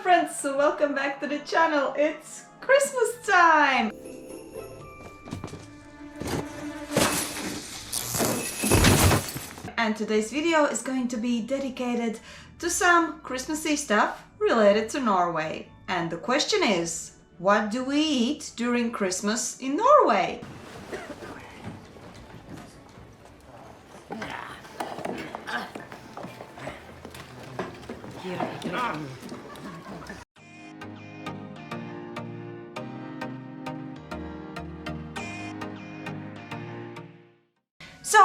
friends, so welcome back to the channel. It's Christmas time! And today's video is going to be dedicated to some Christmassy stuff related to Norway. And the question is, what do we eat during Christmas in Norway?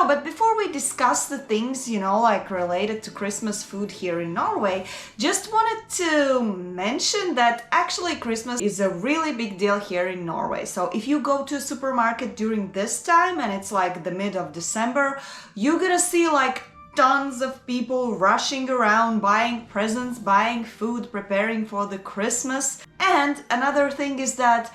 But before we discuss the things, like related to Christmas food here in Norway, just wanted to mention that actually Christmas is a really big deal here in Norway. So if you go to a supermarket during this time and it's like the mid of December, you're gonna see like tons of people rushing around, buying presents, buying food, preparing for the Christmas. And another thing is that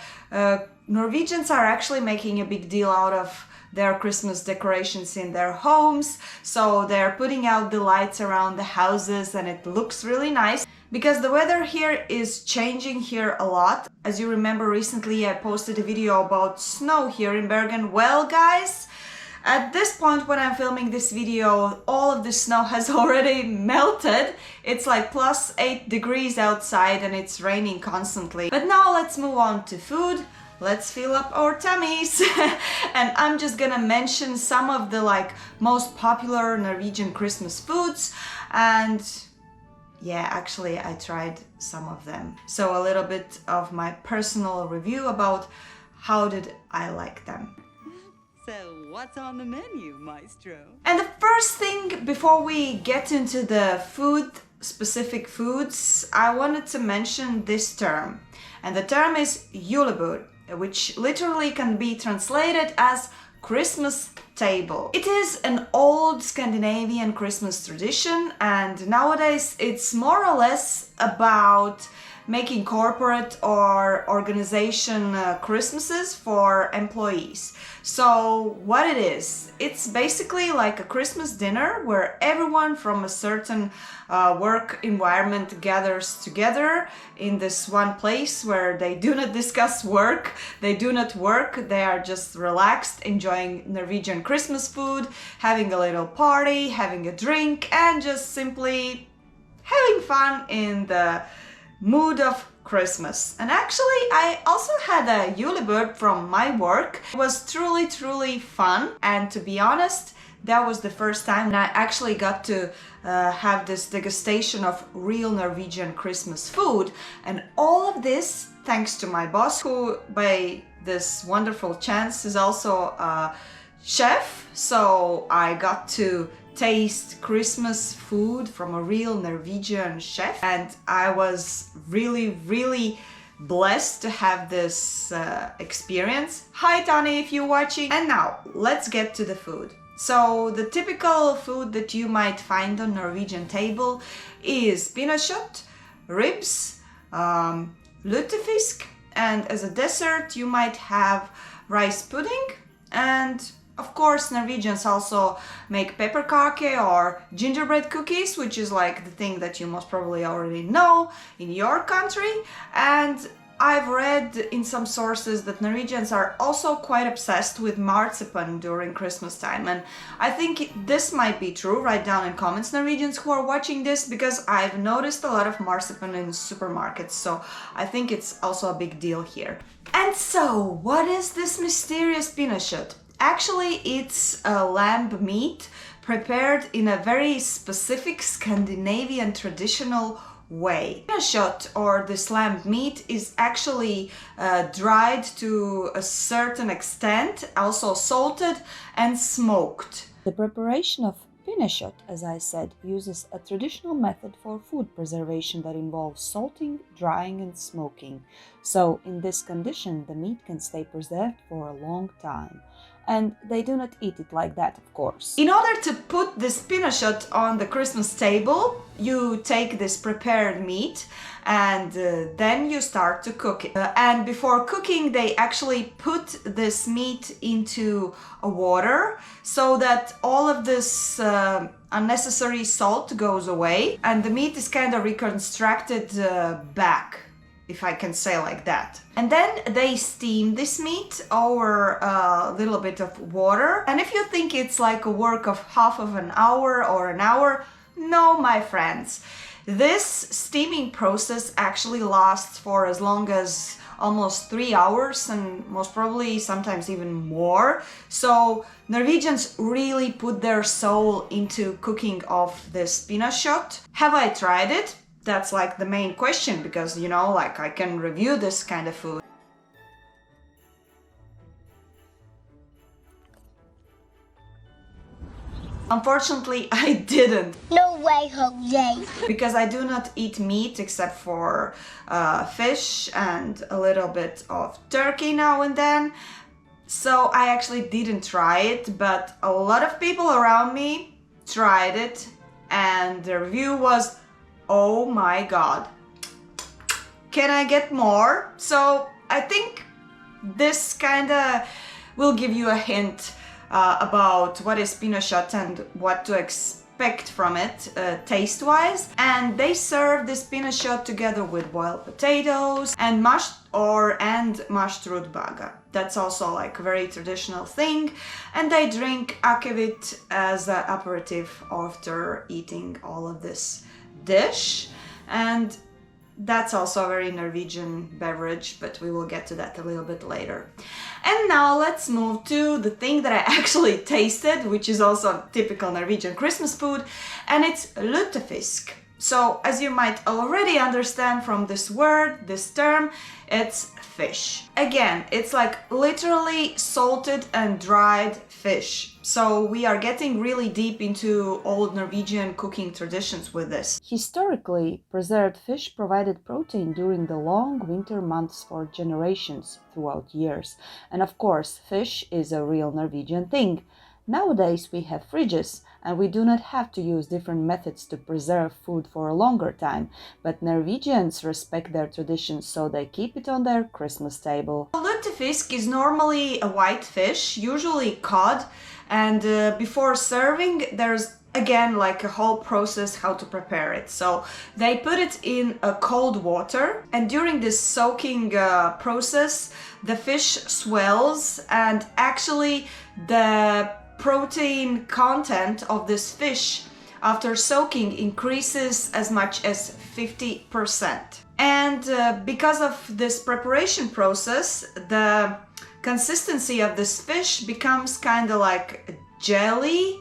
Norwegians are actually making a big deal out of their Christmas decorations in their homes. So they're putting out the lights around the houses and it looks really nice because the weather here is changing here a lot. As you remember, recently I posted a video about snow here in Bergen. Well guys, at this point when I'm filming this video, all of the snow has already melted. It's like plus 8 degrees outside and it's raining constantly. But now let's move on to food. Let's fill up our tummies. And I'm just gonna mention some of the most popular Norwegian Christmas foods. And yeah, actually I tried some of them. So a little bit of my personal review about how did I like them. So what's on the menu, Maestro? And the first thing before we get into the specific foods, I wanted to mention this term. And the term is Yulebu, which literally can be translated as Christmas table. It is an old Scandinavian Christmas tradition, and nowadays it's more or less about making corporate or organization Christmases for employees. So what it is, it's basically like a Christmas dinner where everyone from a certain work environment gathers together in this one place where they do not discuss work, they do not work, they are just relaxed, enjoying Norwegian Christmas food, having a little party, having a drink, and just simply having fun in the mood of Christmas. And actually I also had a Yulebu from my work. It was truly fun, and to be honest, that was the first time I actually got to have this degustation of real Norwegian Christmas food. And all of this thanks to my boss, who by this wonderful chance is also a chef. So I got to taste Christmas food from a real Norwegian chef, and I was really blessed to have this experience. Hi Tani, if you're watching. And now let's get to the food. So the typical food that you might find on Norwegian table is pinnekjot, ribs, lutefisk, and as a dessert you might have rice pudding. And of course, Norwegians also make pepperkake or gingerbread cookies, which is like the thing that you most probably already know in your country. And I've read in some sources that Norwegians are also quite obsessed with marzipan during Christmas time. And I think this might be true. Write down in comments, Norwegians who are watching this, because I've noticed a lot of marzipan in supermarkets. So I think it's also a big deal here. And so, what is this mysterious pinnekjot? Actually, it's a lamb meat prepared in a very specific Scandinavian traditional way. Pinnekjot, or this lamb meat, is actually dried to a certain extent, also salted and smoked. The preparation of pinnekjot, as I said, uses a traditional method for food preservation that involves salting, drying and smoking. So in this condition, the meat can stay preserved for a long time. and they do not eat it like that, of course. In order to put this pinnekjot on the Christmas table, you take this prepared meat and then you start to cook it. And before cooking, they actually put this meat into water so that all of this unnecessary salt goes away and the meat is kind of reconstructed back, if I can say like that. And then they steam this meat over a little bit of water. And if you think it's like a work of half of an hour or an hour, no, my friends. This steaming process actually lasts for as long as almost 3 hours and most probably sometimes even more. So Norwegians really put their soul into cooking of this pinnekjot. Have I tried it? That's like the main question, because you know, like I can review this kind of food. Unfortunately, I didn't. No way, Jose. Because I do not eat meat except for fish and a little bit of turkey now and then. So I actually didn't try it, but a lot of people around me tried it and the review was, oh my god, can I get more? So I think this kinda will give you a hint about what is pinnekjot and what to expect from it taste-wise. And they serve this pinnekjot together with boiled potatoes and mashed rotbaga. That's also like a very traditional thing. And they drink akevit as an aperitif after eating all of this dish. And that's also a very Norwegian beverage, but we will get to that a little bit later. And now let's move to the thing that I actually tasted, which is also typical Norwegian Christmas food, and it's lutefisk. So, as you might already understand from this word, this term, it's fish. Again, it's like literally salted and dried fish. So we are getting really deep into old Norwegian cooking traditions with this. Historically, preserved fish provided protein during the long winter months for generations throughout years. And of course, fish is a real Norwegian thing. Nowadays we have fridges and we do not have to use different methods to preserve food for a longer time, but Norwegians respect their traditions, so they keep it on their Christmas table. Lutefisk is normally a white fish, usually cod, and before serving there's again like a whole process how to prepare it. So they put it in a cold water, and during this soaking process the fish swells, and actually the protein content of this fish after soaking increases as much as 50%. And because of this preparation process, the consistency of this fish becomes kind of like jelly.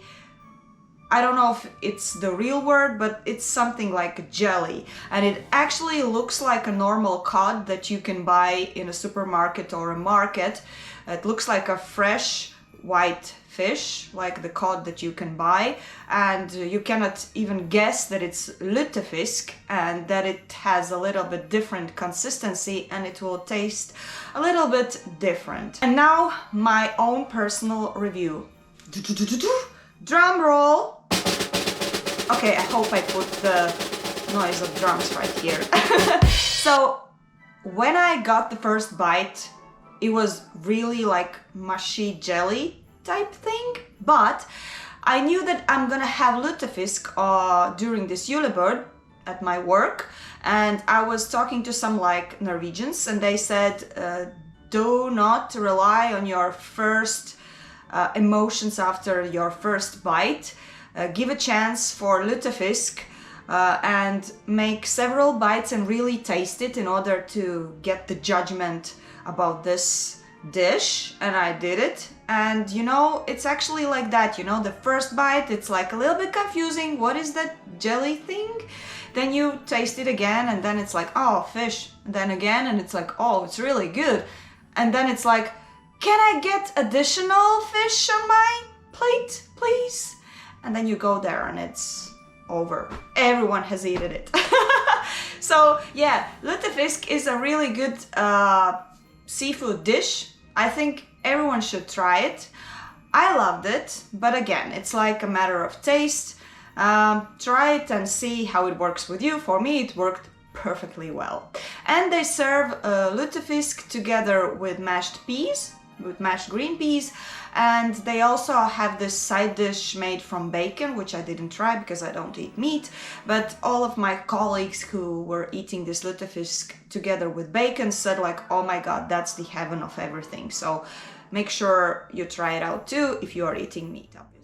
I don't know if it's the real word, but it's something like jelly. And it actually looks like a normal cod that you can buy in a supermarket or a market. It looks like a fresh white fish, like the cod that you can buy, and you cannot even guess that it's lutefisk and that it has a little bit different consistency and it will taste a little bit different. And now my own personal review. Drum roll! Okay, I hope I put the noise of drums right here. So when I got the first bite, it was really like mushy jelly type thing, but I knew that I'm gonna have lutefisk during this Yulebu at my work, and I was talking to some like Norwegians, and they said do not rely on your first emotions after your first bite. Give a chance for lutefisk and make several bites and really taste it in order to get the judgment about this dish. And I did it, and you know, it's actually like that, you know, the first bite it's like a little bit confusing, what is that jelly thing? Then you taste it again and then it's like, oh, fish. And then again and it's like, oh, it's really good. And then it's like, can I get additional fish on my plate, please? And then you go there and it's over. Everyone has eaten it. So yeah, lutefisk is a really good seafood dish. I think everyone should try it. I loved it, but again, it's like a matter of taste. Try it and see how it works with you. For me, it worked perfectly well. And they serve lutefisk together with mashed peas, with mashed green peas, and they also have this side dish made from bacon, which I didn't try because I don't eat meat, but all of my colleagues who were eating this lutefisk together with bacon said like, oh my god, that's the heaven of everything. So make sure you try it out too if you are eating meat, obviously.